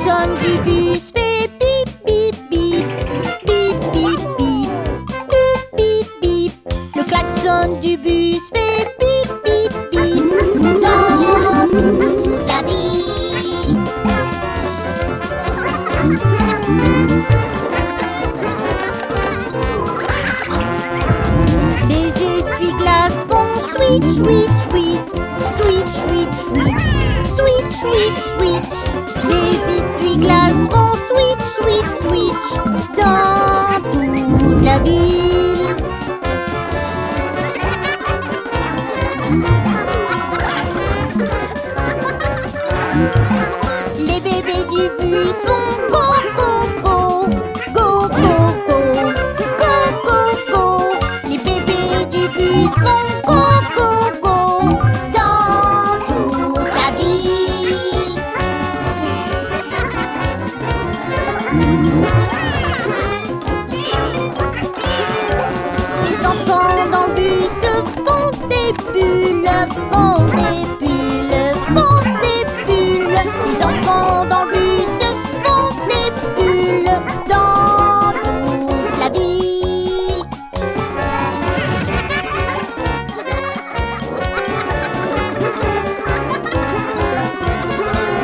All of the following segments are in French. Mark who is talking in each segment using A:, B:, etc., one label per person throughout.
A: klaxon du bus fait bip bip bip. Bip bip bip. Bip bip bip. Le klaxon du bus fait bip bip bip. Dans toute la ville. Les essuie-glaces font sweet, sweet, sweet. Sweet, sweet, sweet. Sweet, sweet, sweet. Les essuie-glaces font sweet, sweet, sweet. Dans toute la ville. Les bébés du bus font go, go, go. Go, go, go. Go, go, go. Les bébés du bus font go, go, go. Dans toute la ville. Les enfants dans le bus font des bulles, font des bulles, font des bulles. Les enfants dans le bus font des bulles dans toute la ville.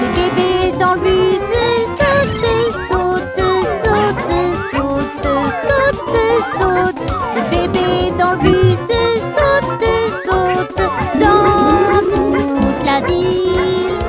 A: Les bébés dans le bus sautent, sautent, sautent, sautent, sautent, sautent. Les bébés dans le bus sautent, sautent dans toute la ville.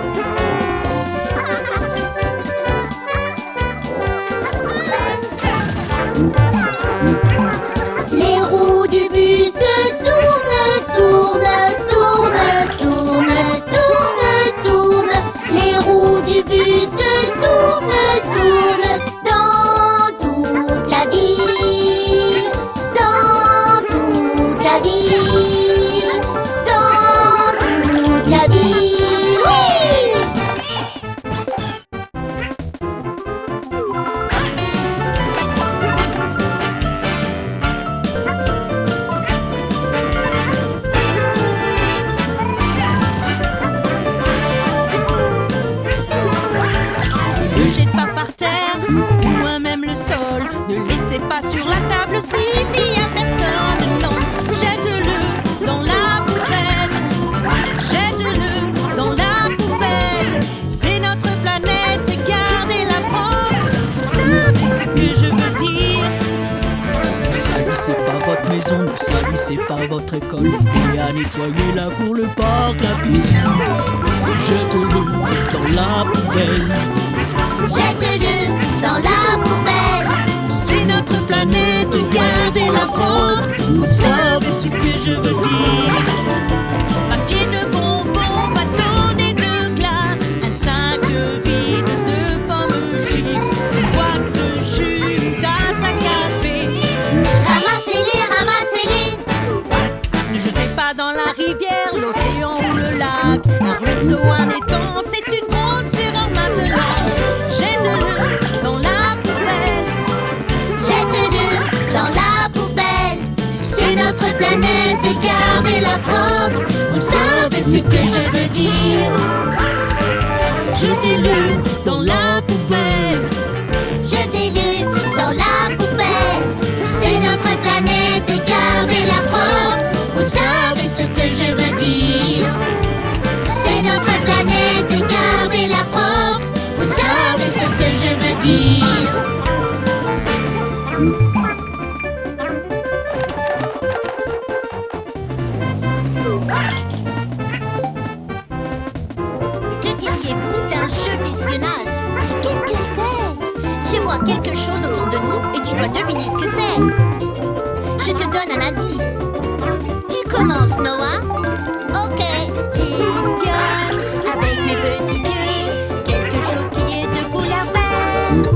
A: Les roues du bus tournent, tournent, tournent, tournent, tournent, tournent. Les roues du bus tournent, tournent dans toute la ville. Dans toute la ville. Dans toute la ville. Oui!
B: Ne le jette pas par terre, ou même le sol. Ne laissez pas sur la table s'il n'y a personne. Non, jette-le dans la poubelle. Jette-le dans la poubelle. C'est notre planète, gardez-la propre. Vous savez ce que je veux dire?
C: Ne salissez pas votre maison, ne salissez pas votre école. Et à nettoyer la cour, le parc, la piscine. Jette-le dans la poubelle.
A: Jette-le dans la poubelle.
B: C'est notre planète, gardez-la propre. Vous savez ce que je veux dire? Papier de bonbons, bâtonnet de glace, un sac vide de pommes chips, une boîte de jus, une tasse à café.
A: Ramassez-les, ramassez-les.
B: Ne jetez pas dans la rivière, l'océan ou le lac. Un ruisseau, un étang, c'est une grosse erreur maintenant. Jette-le dans la poubelle.
A: Jette-le dans la poubelle. C'est notre planète, gardez-la propre. Vous savez ce que je veux dire?
C: Jetez-le dans la poubelle.
A: Jetez-le dans la poubelle. C'est notre planète, gardez-la propre. Vous savez ce que je veux dire? C'est notre planète, gardez-la propre. Vous savez ce que je veux dire? Que diriez-vous d'un jeu d'espionnage? Qu'est-ce que c'est? Je vois quelque chose autour de nous et tu dois deviner ce que c'est. Je te donne un indice. Tu commences, Noah? Ok, j'espionne avec mes petits yeux quelque chose qui est de couleur verte.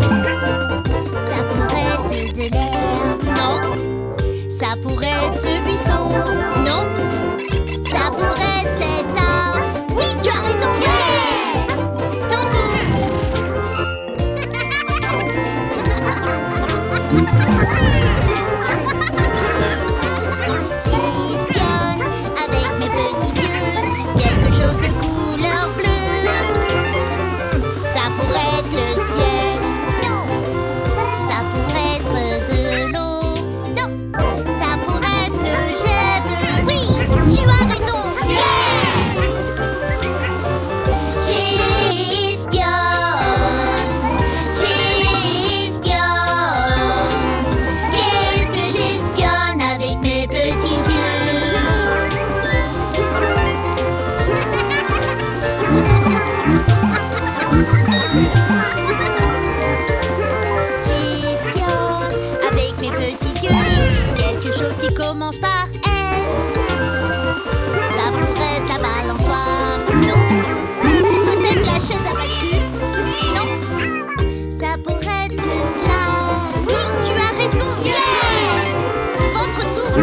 A: Ça pourrait être de l'herbe. Non. Ça pourrait être ce buisson. Non. Ça pourrait être cet arbre. Oui, tu as raison. Yeah! Ton tour. J'espionne avec mes petits yeux quelque chose de couleur bleue. Ça pourrait être le ciel. J'espionne avec mes petits yeux quelque chose qui commence par S. Ça pourrait être la balançoire. Non. C'est peut-être la chaise à bascule. Non. Ça pourrait être le slide. Oui, tu as raison. Yeah. Votre tour.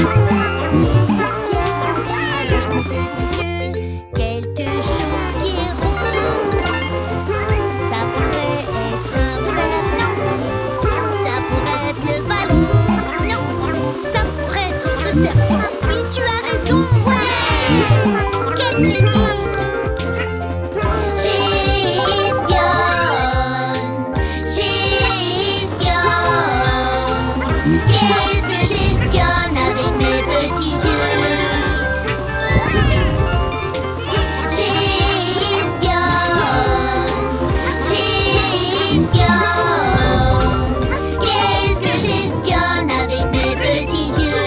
A: J'espionne avec mes petits yeux quelque chose qui est rond. Ça pourrait être un cerf. Non. Ça pourrait être le ballon. Non. Ça pourrait être ce cerceau. Oui, tu as raison. Ouais. Quel plaisir. J'espionne. J'espionne. Qu'est-ce que j'espionne avec mes petits yeux? J'espionne. J'espionne. Qu'est-ce que j'espionne avec mes petits yeux?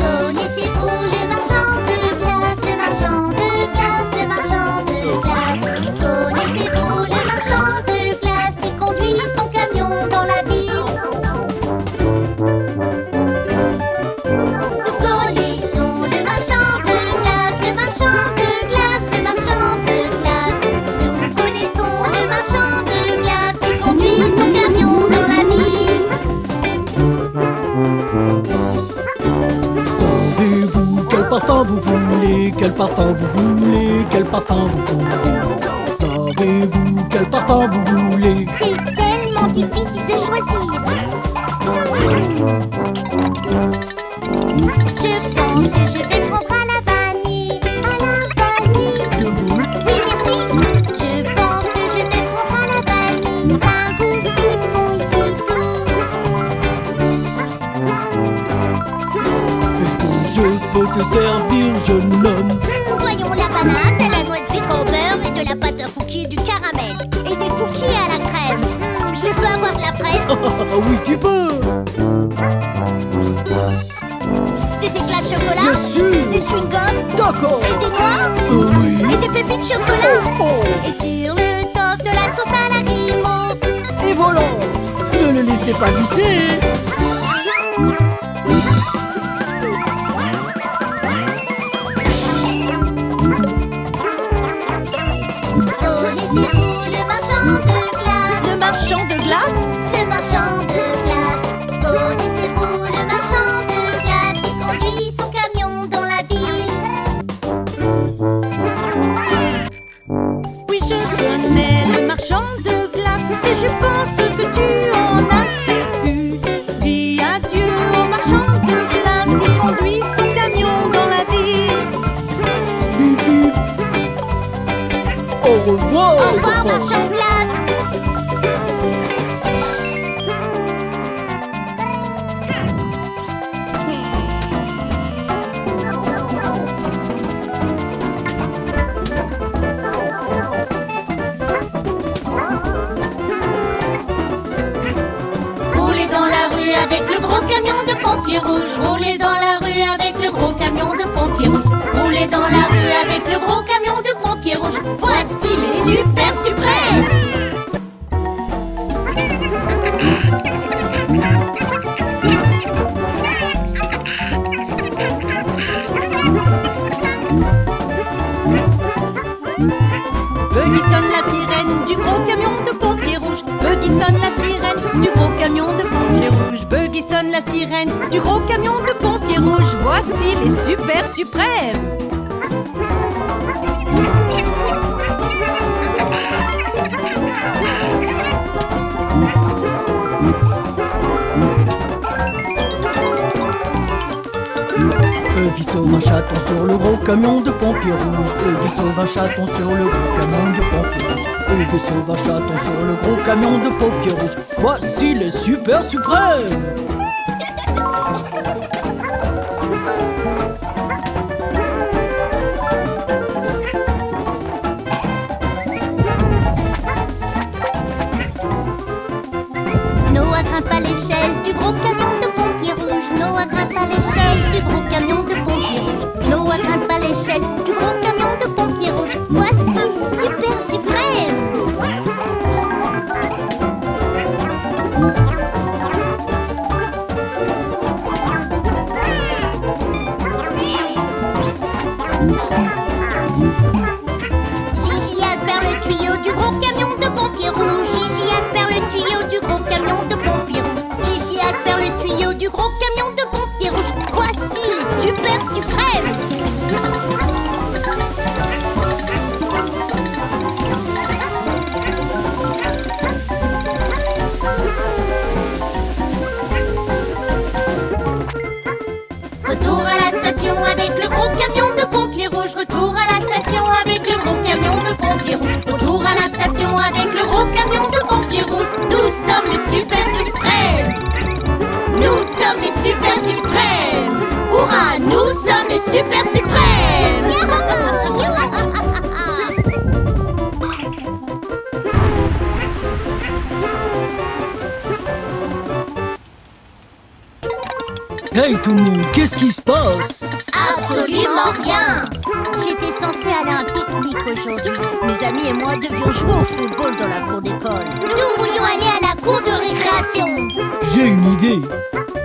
A: Connaissez-vous le marchand de glace, le marchand de glace, le marchand de glace? Connaissez-vous le marchand de glace qui conduit son camion dans la ville? Nous connaissons le marchand de glace, le marchand de glace, le marchand de glace. Nous connaissons le marchand de glace qui conduit son camion dans la ville.
C: Savez-vous quel parfum vous voulez? Quel parfum vous voulez? Quel parfum vous voulez? Savez-vous quel parfum vous voulez?
A: C'est tellement difficile de choisir. Je pense que je vais prendre à la vanille. À la vanille.
C: De boule?
A: Oui, merci. Je pense que je vais prendre à la vanille. Ça a un goût si bon et si doux.
C: Est-ce que je peux te servir, jeune homme?
A: Voyons la banane, de la noix de pécan au beurre et de la pâte à cookies et du caramel. Et des cookies à la crème. Je peux avoir de la fraise?
C: Oui, tu peux!
A: Des éclats de chocolat?
C: Bien sûr!
A: Des chewing-gums?
C: D'accord!
A: Et des noix?
C: Oui!
A: Et des pépites de chocolat?
C: Oh!
A: Et sur le top de la sauce à la guimauve.
C: Et voilà! Ne le laissez pas glisser!
A: Connaissez-vous le marchand de glace?
B: Le marchand de glace?
A: Le marchand de glace. Connaissez-vous le marchand de glace qui conduit son camion dans la ville?
B: Oui, je connais le marchand de glace. Et je pense que tu en as assez eu. Dis adieu au marchand de glace qui conduit son camion dans la ville.
C: Bip bip! Au revoir!
A: Au
C: les
A: revoir,
C: enfants.
A: marchand de glace. Rouler dans la rue avec le gros camion de pompiers rouges. Rouler dans la rue avec le gros camion de pompiers rouges. Rouler dans la rue avec le gros camion de pompiers rouges. Voici les super suprêmes.
B: Buggy sonne la sirène du gros camion de pompiers rouges. Buggy sonne la sirène du gros camion de pompiers rouges. Buggy sonne la sirène du gros camion de pompiers rouges. Voici les super suprêmes.
C: Qui sauve un chaton sur le gros camion de pompiers rouges. Qui sauve un chaton sur le gros camion de pompiers rouges. Qui sauve un chaton sur le gros camion de pompiers rouges. Voici les super suprêmes.
A: Gigi aspire le tuyau du gros camion de pompiers rouges. Gigi aspire le tuyau du gros camion de pompiers rouges. Gigi aspire le tuyau du gros camion de pompiers rouges. Voici les super suprêmes. Retour à la station avec le gros camion de pompiers rouges. Retour à la station avec le gros camion de pompiers rouges. Retour à la station avec le gros camion de pompiers rouges. Nous sommes les super suprêmes. Nous sommes les super suprêmes. Hurrah, nous sommes les super suprêmes.
C: Hey tout le monde, qu'est-ce qui se passe?
A: Absolument rien. J'étais censée aller à un pique-nique aujourd'hui. Mes amis et moi devions jouer au football dans la cour d'école. Nous voulions aller à la cour de récréation.
C: J'ai une idée.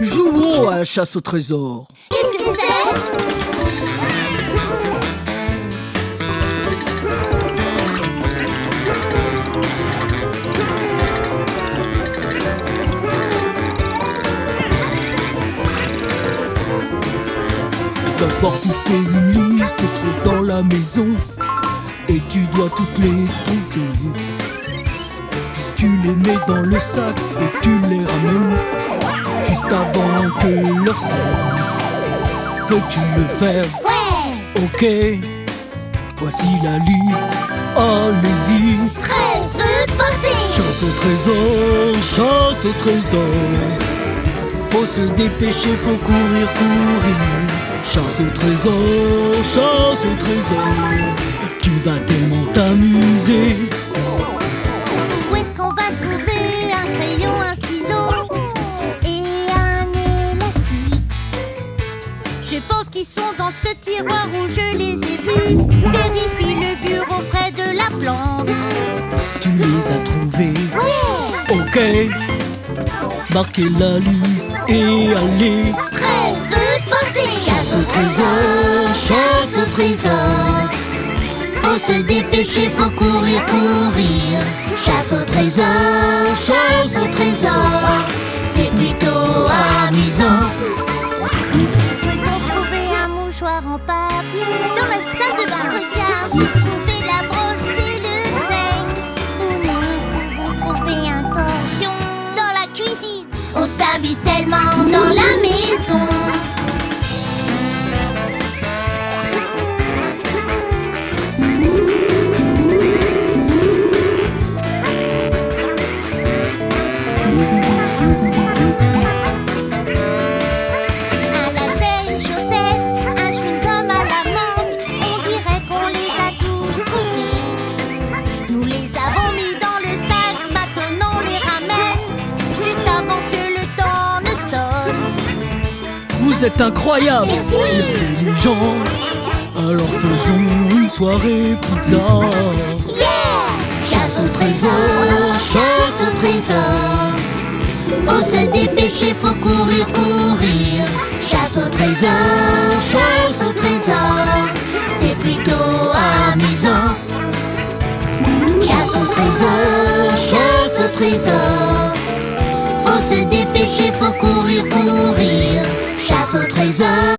C: Jouons à la chasse au trésor.
A: Qu'est-ce que c'est?
C: D'abord tu fais une liste de choses dans la maison et tu dois toutes les trouver. Tu les mets dans le sac et tu les ramènes juste avant que l'heure sonne. Peux-tu le faire?
A: Ouais.
C: Ok, voici la liste, allez-y.
A: Prêt, feu, porté.
C: Chasse au trésor, chasse au trésor. Faut se dépêcher, faut courir, courir. Chasse au trésor, chasse au trésor. Tu vas tellement t'amuser.
A: Où est-ce qu'on va trouver un crayon, un stylo et un élastique? Je pense qu'ils sont dans ce tiroir où je les ai vus. Vérifie le bureau près de la plante.
C: Tu les as trouvés?
A: Ouais.
C: Ok. Marquez la liste et allez.
A: Prêt, feu, porté.
C: Chasse au trésor, chasse au trésor.
A: Faut se dépêcher, faut courir, courir.
C: Chasse au trésor, chasse au trésor.
A: C'est plutôt amusant. Peut-on trouver un mouchoir en papier dans la salle de bain? Regarde, j'ai trouvé la brosse et le peigne. Où nous pouvons trouver un torchon dans la cuisine. On s'amuse tellement dans la maison. Un lacet, une chaussette, un chewing-gum à la menthe. On dirait qu'on les a tous trouvés. Nous les avons mis dans le sac, maintenant on les ramène juste avant que le temps ne sonne.
C: Vous êtes incroyables,
A: Merci.
C: intelligents. Alors faisons une soirée pizza.
A: Yeah! Chasse au trésor, chasse au trésor. Faut se dépêcher, faut courir, courir. Chasse au trésor, chasse au trésor. C'est plutôt amusant. Chasse au trésor, chasse au trésor. Faut se dépêcher, faut courir, courir. Chasse au trésor,